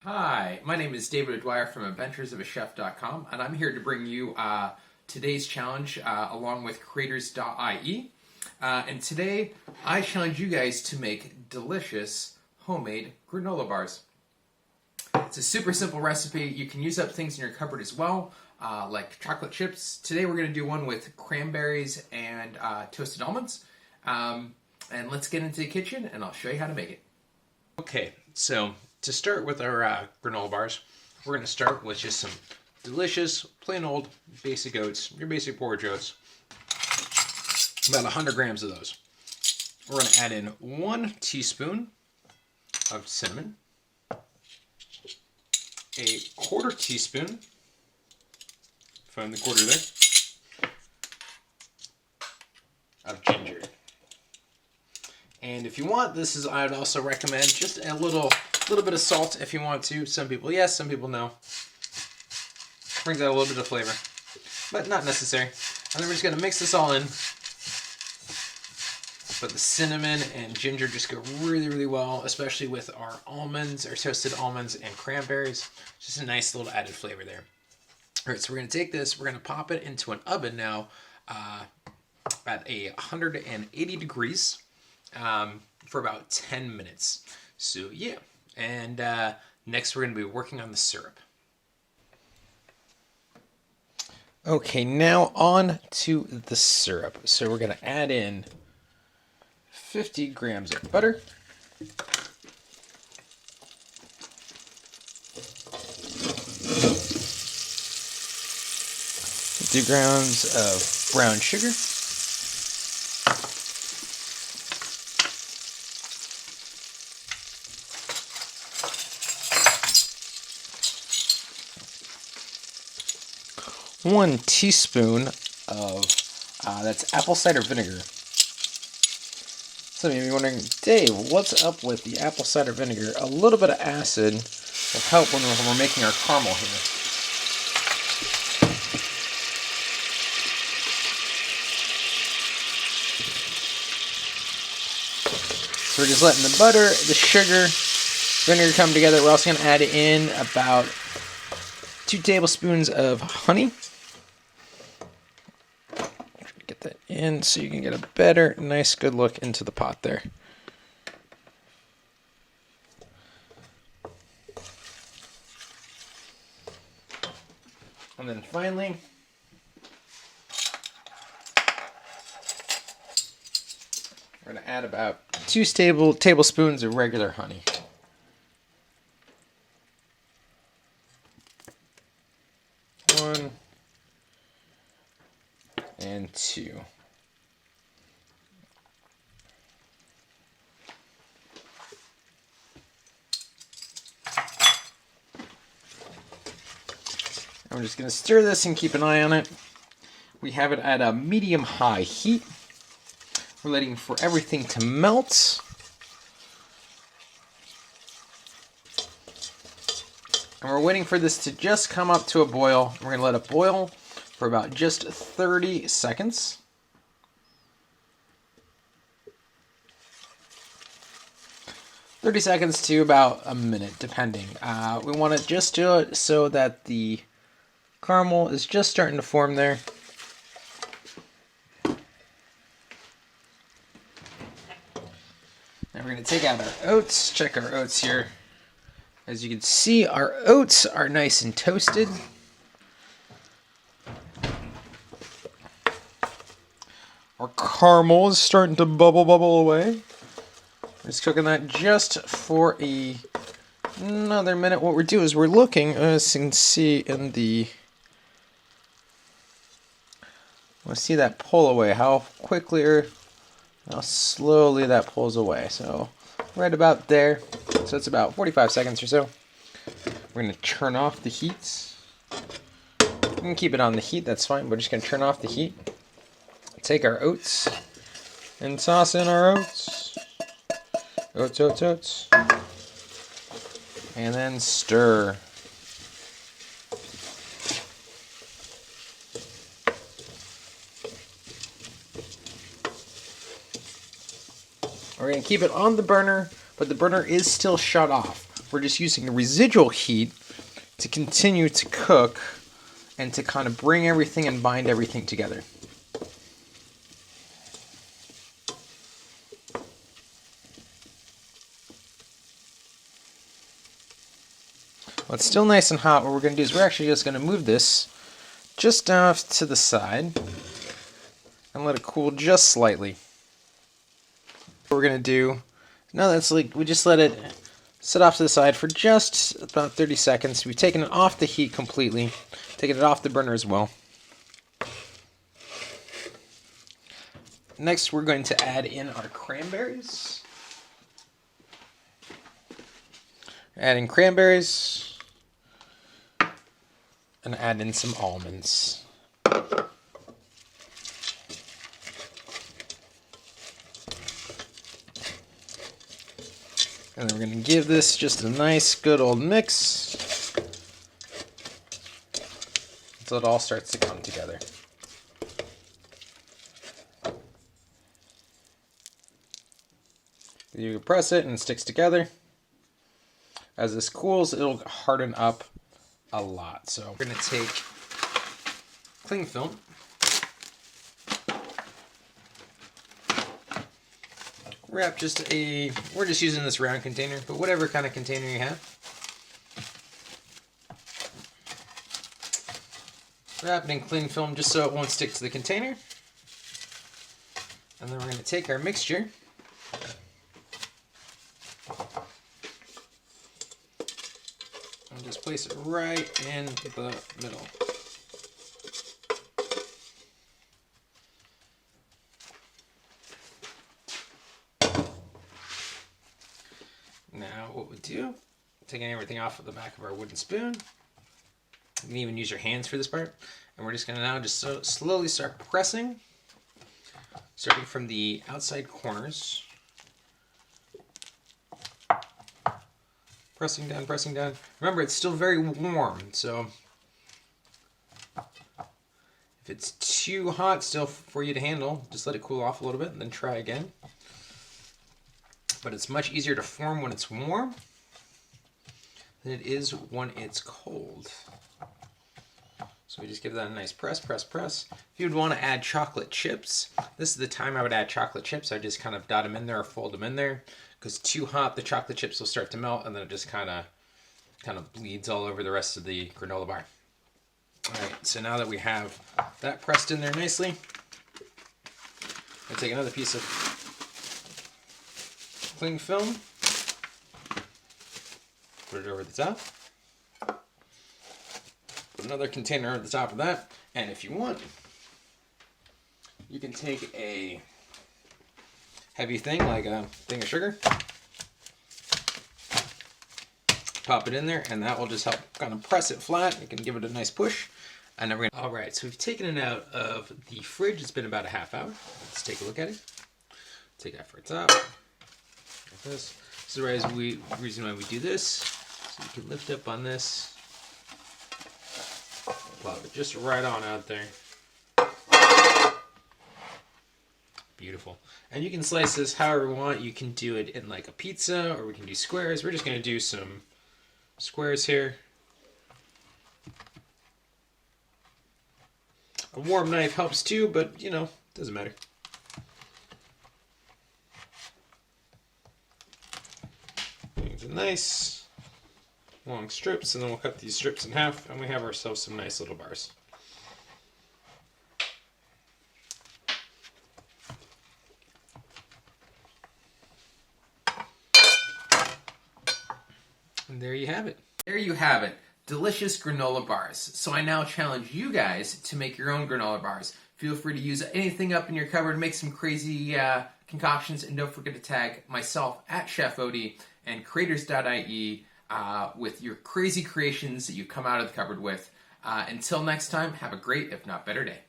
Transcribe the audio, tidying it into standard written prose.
Hi, my name is David Dwyer from AdventuresOfAChef.com, and I'm here to bring you today's challenge along with Creators.ie. And today, I challenge you guys to make delicious homemade granola bars. It's a super simple recipe. You can use up things in your cupboard as well, like chocolate chips. Today, we're going to do one with cranberries and toasted almonds. And let's get into the kitchen, and I'll show you how to make it. Okay, so to start with our granola bars, we're going to start with just some delicious, plain old basic oats, your basic porridge oats. About 100 grams of those. We're going to add in 1 teaspoon of cinnamon, a 1/4 teaspoon, find the quarter there, of ginger. And if you want, I would also recommend just a little bit of salt if you want to. Some people yes, some people no. Brings out a little bit of flavor, but not necessary. And then we're just going to mix this all in. But the cinnamon and ginger just go really, really well, especially with our almonds, our toasted almonds and cranberries. Just a nice little added flavor there. All right, so we're going to take this, we're going to pop it into an oven now at 180 degrees for about 10 minutes. So yeah, and next we're going to be working on the syrup. Okay, now on to the syrup. So we're going to add in 50 grams of butter, 50 grams of brown sugar, 1 teaspoon of that's apple cider vinegar. Some of you may be wondering, Dave, what's up with the apple cider vinegar? A little bit of acid will help when we're making our caramel here. So we're just letting the butter, the sugar, vinegar come together. We're also going to add in about 2 tablespoons of honey. Get that in so you can get a better, nice, good look into the pot there. And then finally, we're going to add about 2 tablespoons of regular honey. One and 2. I'm just going to stir this and keep an eye on it. We have it at a medium-high heat. We're waiting for everything to melt. And we're waiting for this to just come up to a boil. We're going to let it boil for about just 30 seconds. (30 seconds to about a minute, depending. We want to just do it so that the caramel is just starting to form there. Now we're going to take out our oats. Check our oats here. As you can see, our oats are nice and toasted. Our caramel is starting to bubble away. We're just cooking that just for another minute. What we're doing is we're looking, as you can see in the... Let's see that pull away, how quickly or how slowly that pulls away. So right about there. So it's about 45 seconds or so. We're going to turn off the heat. We can keep it on the heat, that's fine. We're just going to turn off the heat. Take our oats and toss in our oats. Oats. And then stir. We're going to keep it on the burner, but the burner is still shut off. we're just using the residual heat to continue to cook and to kind of bring everything and bind everything together. Well, it's still nice and hot. What we're going to do is we're actually just going to move this just off to the side and let it cool just slightly. What we're going to do, now that's like, we just let it sit off to the side for just about 30 seconds. We've taken it off the heat completely, taken it off the burner as well. Next, we're going to add in our cranberries. Add in cranberries. And add in some almonds. And then we're going to give this just a nice, good old mix until it all starts to come together. You press it and it sticks together. As this cools, it'll harden up a lot. So we're going to take cling film, wrap we're just using this round container, but whatever kind of container you have. Wrap it in cling film just so it won't stick to the container. And then we're going to take our mixture and just place it right in the middle. Now what we do, taking everything off of the back of our wooden spoon. You can even use your hands for this part. And we're just going to now just slowly start pressing, starting from the outside corners. Pressing down, pressing down. Remember, it's still very warm, so if it's too hot still for you to handle, just let it cool off a little bit and then try again. But it's much easier to form when it's warm than it is when it's cold. So we just give that a nice press, press, press. If you would want to add chocolate chips, this is the time I would add chocolate chips. I just kind of dot them in there or fold them in there. Because too hot, the chocolate chips will start to melt, and then it just kind of bleeds all over the rest of the granola bar. All right, so now that we have that pressed in there nicely, I'll take another piece of cling film, put it over the top, put another container over the top of that, and if you want, you can take a heavy thing like a thing of sugar, pop it in there, and that will just help kind of press it flat. You can give it a nice push. And then all right, so we've taken it out of the fridge. It's been about a half hour. Let's take a look at it. Take that for its top. Like this. This is the reason why we do this. So you can lift up on this, plop it just right on out there. Beautiful. And you can slice this however you want. You can do it in like a pizza, or we can do squares. We're just going to do some squares here. A warm knife helps too, but you know, doesn't matter. These are nice long strips, and then we'll cut these strips in half, and we have ourselves some nice little bars. And there you have it. There you have it. Delicious granola bars. So I now challenge you guys to make your own granola bars. Feel free to use anything up in your cupboard, make some crazy concoctions, and don't forget to tag myself at Chef Odie and creators.ie with your crazy creations that you come out of the cupboard with. Until next time, have a great, if not better day.